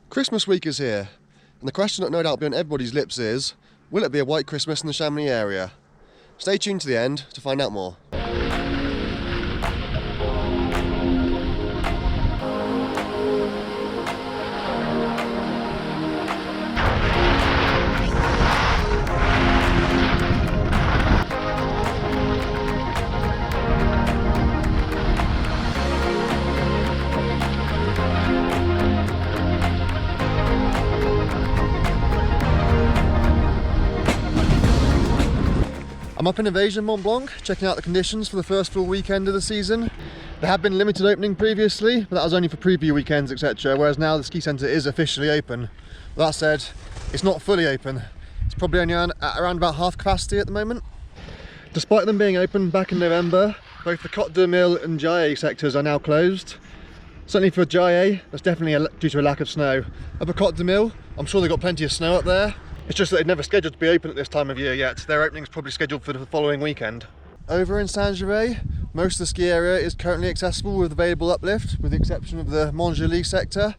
Christmas week is here, and the question that no doubt will be on everybody's lips is, will it be a white Christmas in the Chamonix area? Stay tuned to the end to find out more. I'm up in Evasion Mont Blanc, checking out the conditions for the first full weekend of the season. There had been limited opening previously, but that was only for preview weekends, etc. Whereas now the ski centre is officially open. With that said, it's not fully open. It's probably only at around about half capacity at the moment. Despite them being open back in November, both the Côte de Mille and Jaillet sectors are now closed. Certainly for Jaillet, that's definitely due to a lack of snow. Up at Côte de Mille, I'm sure they've got plenty of snow up there. It's just that they're never scheduled to be open at this time of year yet. Their opening's probably scheduled for the following weekend. Over in Saint-Gervais, most of the ski area is currently accessible with available uplift, with the exception of the Mont-Joli sector.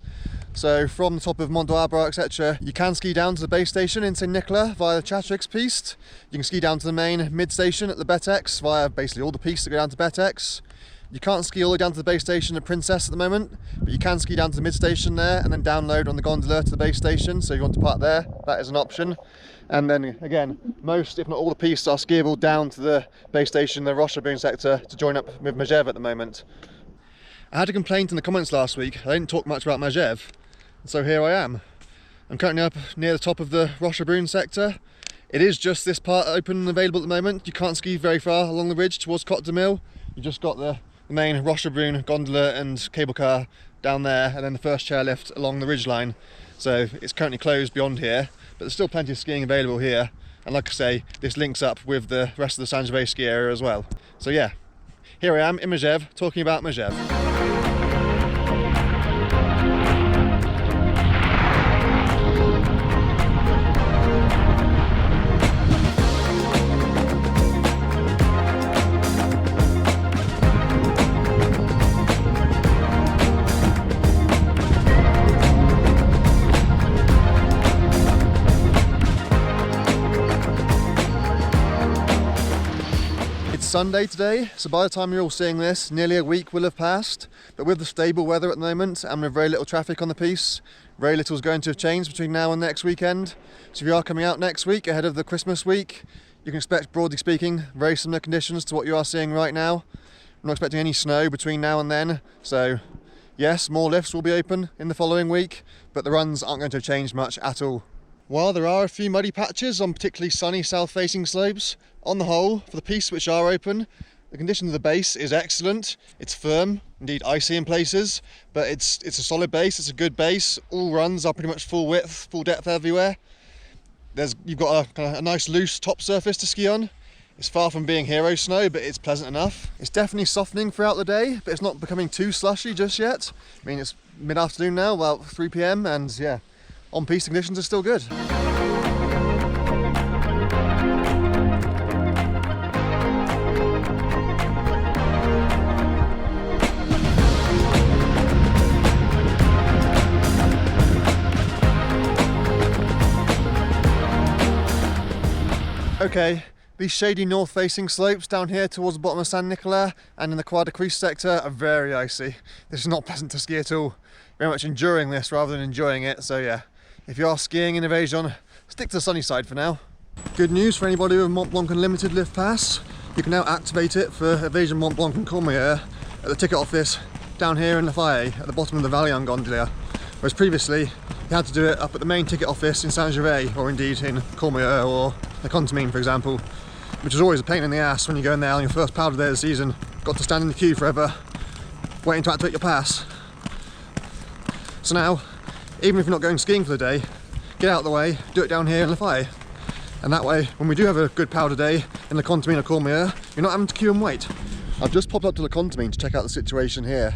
So from the top of Mont d'Arbre, etc., you can ski down to the base station in Saint-Nicolas via the CHRISTMAAS piste. You can ski down to the main mid-station at the Betex via basically all the pistes that go down to Betex. You can't ski all the way down to the base station at Princess at the moment, but you can ski down to the mid-station there and then download on the gondola to the base station, so if you want to park there, that is an option. And then again, most, if not all the pistes are skiable down to the base station, the Rochebrune sector, to join up with Megeve at the moment. I had a complaint in the comments last week. I didn't talk much about Megeve, so here I am. I'm currently up near the top of the Rochebrune sector. It is just this part open and available at the moment. You can't ski very far along the ridge towards Côte de Mille. You just got the main Rochebrune gondola and cable car down there, and then the first chairlift along the ridgeline. So it's currently closed beyond here, but there's still plenty of skiing available here. And like I say, this links up with the rest of the Saint-Gervais ski area as well. So yeah, here I am in Megeve, talking about Megeve. Sunday today, so by the time you're all seeing this, nearly a week will have passed, but with the stable weather at the moment and with very little traffic on the piste, very little is going to have changed between now and next weekend. So if you are coming out next week ahead of the Christmas week, you can expect, broadly speaking, very similar conditions to what you are seeing right now. I'm not expecting any snow between now and then, so yes, more lifts will be open in the following week, but the runs aren't going to change much at all. While there are a few muddy patches on particularly sunny south-facing slopes, on the whole, for the pistes which are open, the condition of the base is excellent. It's firm, indeed icy in places, but it's a solid base, it's a good base. All runs are pretty much full width, full depth everywhere. You've got a nice loose top surface to ski on. It's far from being hero snow, but it's pleasant enough. It's definitely softening throughout the day, but it's not becoming too slushy just yet. I mean, it's mid-afternoon now, about 3 PM, and yeah, on-piste conditions are still good. Okay, these shady north-facing slopes down here towards the bottom of Saint-Nicolas and in the Croix de Christ sector are very icy. This is not pleasant to ski at all. Very much enduring this rather than enjoying it, so yeah. If you are skiing in Evasion, stick to the sunny side for now. Good news for anybody with Mont Blanc Unlimited Lift Pass. You can now activate it for Evasion Mont Blanc and Courmayeur at the ticket office down here in La Faye at the bottom of the Valley Gondola. Whereas previously, you had to do it up at the main ticket office in Saint-Gervais, or indeed in Courmayeur or the Contamine, for example, which is always a pain in the ass when you go in there on your first powder day of the season. Got to stand in the queue forever, waiting to activate your pass. So now, even if you're not going skiing for the day, get out of the way, do it down here in La Faye. And that way, when we do have a good powder day in the Contamine or Courmayeur, you're not having to queue and wait. I've just popped up to the Contamine to check out the situation here.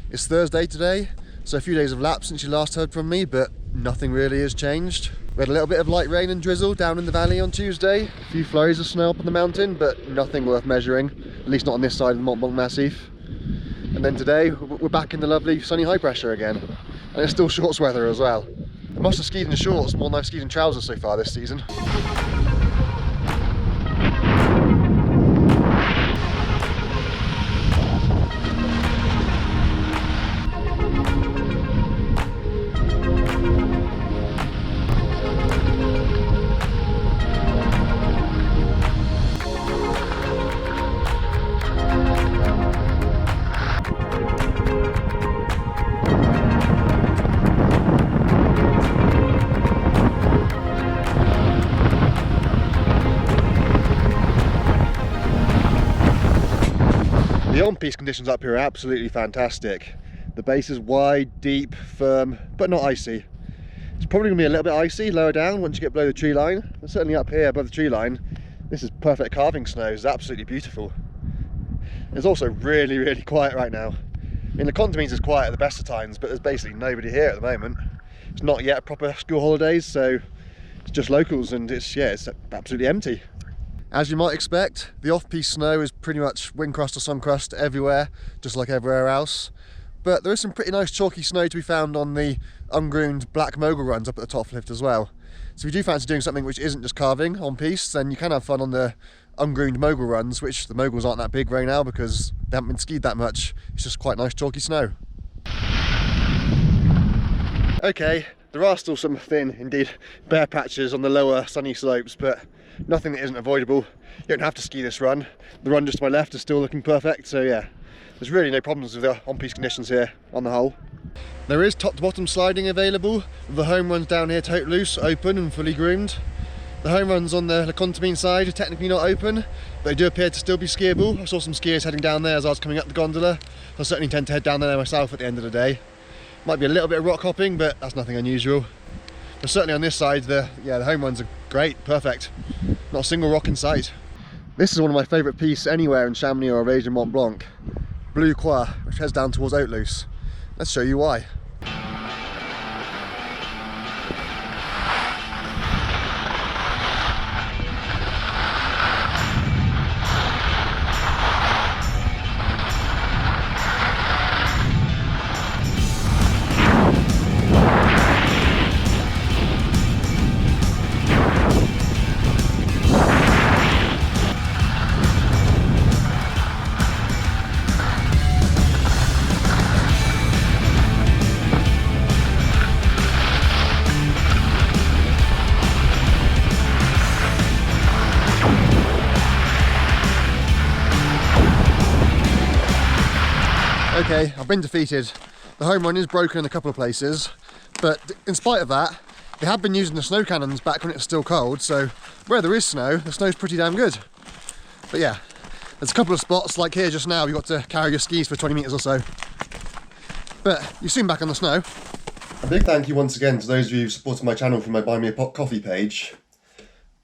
It's Thursday today, so a few days have lapsed since you last heard from me, but nothing really has changed. We had a little bit of light rain and drizzle down in the valley on Tuesday, a few flurries of snow up on the mountain, but nothing worth measuring, at least not on this side of the Mont Blanc Massif. And And then today we're back in the lovely sunny high pressure again, and it's still shorts weather as well. I must have skied in shorts more than I've skied in trousers so far this season. The on-piste conditions up here are absolutely fantastic. The base is wide, deep, firm, but not icy. It's probably going to be a little bit icy lower down once you get below the tree line, but certainly up here above the tree line, this is perfect carving snow. It's absolutely beautiful. It's also really, really quiet right now. I mean, the Contamines is quiet at the best of times, but there's basically nobody here at the moment. It's not yet proper school holidays, so it's just locals, and it's absolutely empty. As you might expect, the off-piste snow is pretty much wind crust or sun crust everywhere, just like everywhere else. But there is some pretty nice chalky snow to be found on the ungroomed black mogul runs up at the top lift as well. So if you do fancy doing something which isn't just carving on piste, then you can have fun on the ungroomed mogul runs, which the moguls aren't that big right now because they haven't been skied that much. It's just quite nice chalky snow. Okay, there are still some thin, indeed, bare patches on the lower sunny slopes, but nothing that isn't avoidable. You don't have to ski this run. The run just to my left is still looking perfect, so yeah, there's really no problems with the on-piste conditions here on the whole. There is top to bottom sliding available, with the home runs down here tote loose, open and fully groomed. The home runs on the Contamine side are technically not open, but they do appear to still be skiable. I saw some skiers heading down there as I was coming up the gondola. I certainly intend to head down there myself at the end of the day. Might be a little bit of rock hopping, but that's nothing unusual. But certainly on this side, the home runs are great, perfect. Not a single rock in sight. This is one of my favourite pistes anywhere in Chamonix or Asian Mont Blanc. Blue Croix, which heads down towards Haute-Louse. Let's show you why. Okay, I've been defeated. The home run is broken in a couple of places, but in spite of that, they have been using the snow cannons back when it's still cold, so where there is snow, the snow's pretty damn good. But yeah, there's a couple of spots, like here just now, you've got to carry your skis for 20 metres or so. But you're soon back on the snow. A big thank you once again to those of you who supported my channel from my Buy Me a Pot coffee page.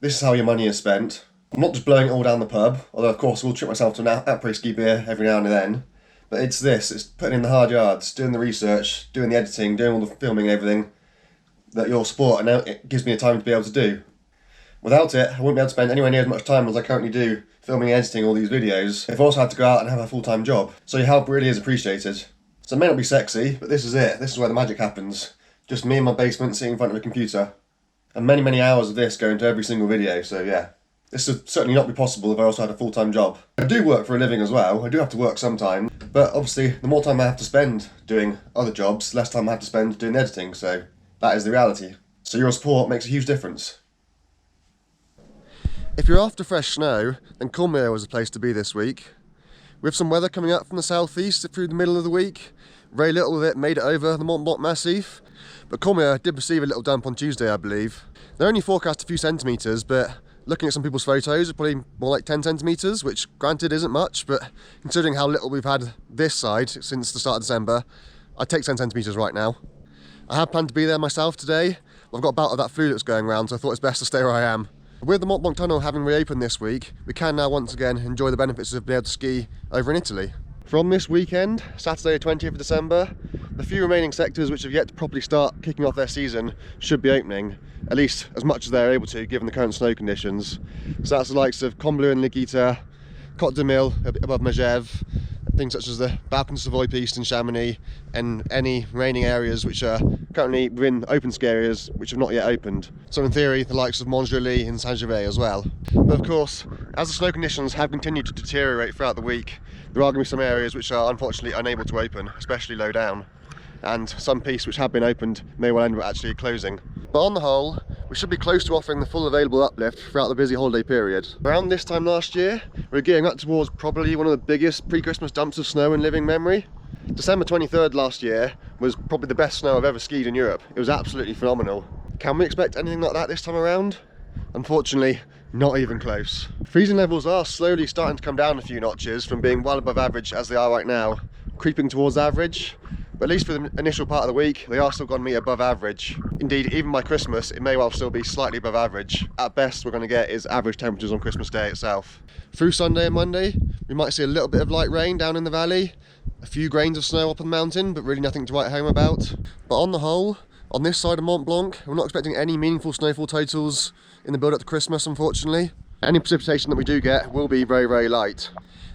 This is how your money is spent. I'm not just blowing it all down the pub, although of course I will treat myself to an apre-ski beer every now and then. But it's putting in the hard yards, doing the research, doing the editing, doing all the filming and everything that your sport and now it gives me the time to be able to do. Without it, I wouldn't be able to spend anywhere near as much time as I currently do filming and editing all these videos. I've also had to go out and have a full-time job, so your help really is appreciated. So it may not be sexy, but this is it. This is where the magic happens. Just me in my basement sitting in front of a computer. And many, many hours of this go into every single video, so yeah. This would certainly not be possible if I also had a full-time job. I do work for a living as well. I do have to work sometime, but obviously the more time I have to spend doing other jobs, less time I have to spend doing editing, so that is the reality. So your support makes a huge difference. If you're after fresh snow, then Cormier was a place to be this week. With some weather coming up from the southeast through the middle of the week, very little of it made it over the Mont Blanc Massif, but Cormier did receive a little dump on Tuesday, I believe. They're only forecast a few centimetres, but looking at some people's photos, it's probably more like 10 centimetres, which granted isn't much, but considering how little we've had this side since the start of December, I'd take 10 centimetres right now. I had planned to be there myself today, but I've got a bout of that flu that's going around, so I thought it's best to stay where I am. With the Mont Blanc Tunnel having reopened this week, we can now once again enjoy the benefits of being able to ski over in Italy. From this weekend, Saturday the 20th of December, the few remaining sectors which have yet to properly start kicking off their season should be opening, at least as much as they're able to given the current snow conditions. So that's the likes of Combloux and Ligita, Côte de Mille above Megeve, things such as the Balkan Savoy Piste in Chamonix and any remaining areas which are currently within open ski areas which have not yet opened. So in theory, the likes of Montjoly and Saint-Gervais as well. But of course, as the snow conditions have continued to deteriorate throughout the week, there are going to be some areas which are unfortunately unable to open, especially low down. And some pistes which have been opened may well end up actually closing. But on the whole, we should be close to offering the full available uplift throughout the busy holiday period. Around this time last year, we were gearing up towards probably one of the biggest pre-Christmas dumps of snow in living memory. December 23rd last year was probably the best snow I've ever skied in Europe. It was absolutely phenomenal. Can we expect anything like that this time around? Unfortunately, not even close. Freezing levels are slowly starting to come down a few notches from being well above average as they are right now, creeping towards average. But at least for the initial part of the week, they are still going to meet above average. Indeed, even by Christmas, it may well still be slightly above average. At best, we're going to get is average temperatures on Christmas Day itself. Through Sunday and Monday, we might see a little bit of light rain down in the valley, a few grains of snow up on the mountain, but really nothing to write home about. But on the whole, on this side of Mont Blanc, we're not expecting any meaningful snowfall totals in the build-up to Christmas, unfortunately. Any precipitation that we do get will be very, very light.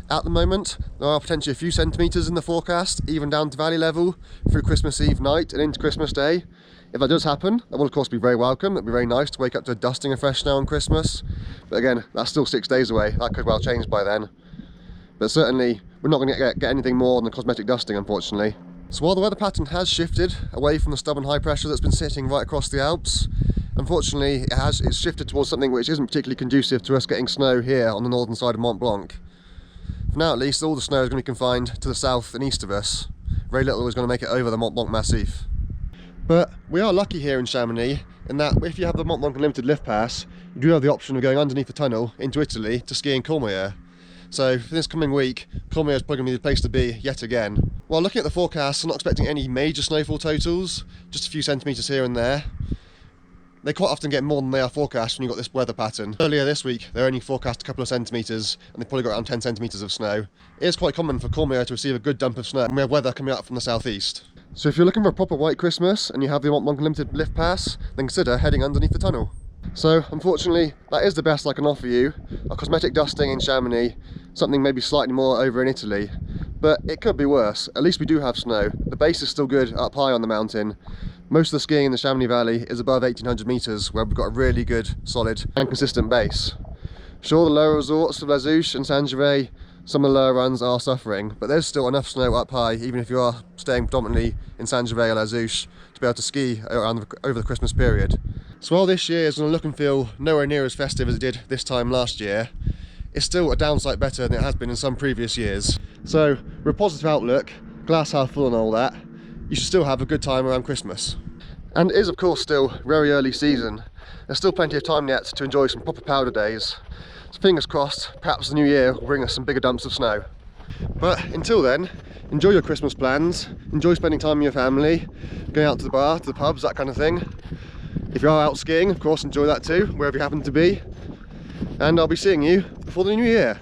At the moment, there are potentially a few centimetres in the forecast, even down to valley level, through Christmas Eve night and into Christmas Day. If that does happen, that will of course be very welcome. It'll be very nice to wake up to a dusting of fresh snow on Christmas. But again, that's still 6 days away. That could well change by then. But certainly, we're not going to get anything more than a cosmetic dusting, unfortunately. So while the weather pattern has shifted away from the stubborn high pressure that's been sitting right across the Alps, unfortunately, it's shifted towards something which isn't particularly conducive to us getting snow here on the northern side of Mont Blanc. For now at least, all the snow is going to be confined to the south and east of us. Very little is going to make it over the Mont Blanc Massif. But we are lucky here in Chamonix in that if you have the Mont Blanc Unlimited Lift Pass, you do have the option of going underneath the tunnel into Italy to ski in Courmayeur. So for this coming week, Courmayeur is probably going to be the place to be yet again. While looking at the forecast, I'm not expecting any major snowfall totals, just a few centimetres here and there. They quite often get more than they are forecast when you've got this weather pattern. Earlier this week, they only forecast a couple of centimetres, and they probably got around 10 centimetres of snow. It is quite common for Courmayeur to receive a good dump of snow when we have weather coming up from the southeast. So if you're looking for a proper white Christmas, and you have the Mont Blanc Unlimited Lift Pass, then consider heading underneath the tunnel. So, unfortunately, that is the best I can offer you. A cosmetic dusting in Chamonix, something maybe slightly more over in Italy. But it could be worse. At least we do have snow. The base is still good up high on the mountain. Most of the skiing in the Chamonix Valley is above 1800 metres, where we've got a really good, solid and consistent base. Sure, the lower resorts of La Zouche and Saint-Gervais, some of the lower runs are suffering, but there's still enough snow up high, even if you are staying predominantly in Saint-Gervais or La Zouche, to be able to ski over the Christmas period. So while this year is going to look and feel nowhere near as festive as it did this time last year, it's still a downside better than it has been in some previous years. So, with a positive outlook, glass half full and all that, you should still have a good time around Christmas. And it is of course still very early season. There's still plenty of time yet to enjoy some proper powder days. So fingers crossed, perhaps the new year will bring us some bigger dumps of snow. But until then, enjoy your Christmas plans, enjoy spending time with your family, going out to the bar, to the pubs, that kind of thing. If you are out skiing, of course, enjoy that too, wherever you happen to be. And I'll be seeing you before the new year.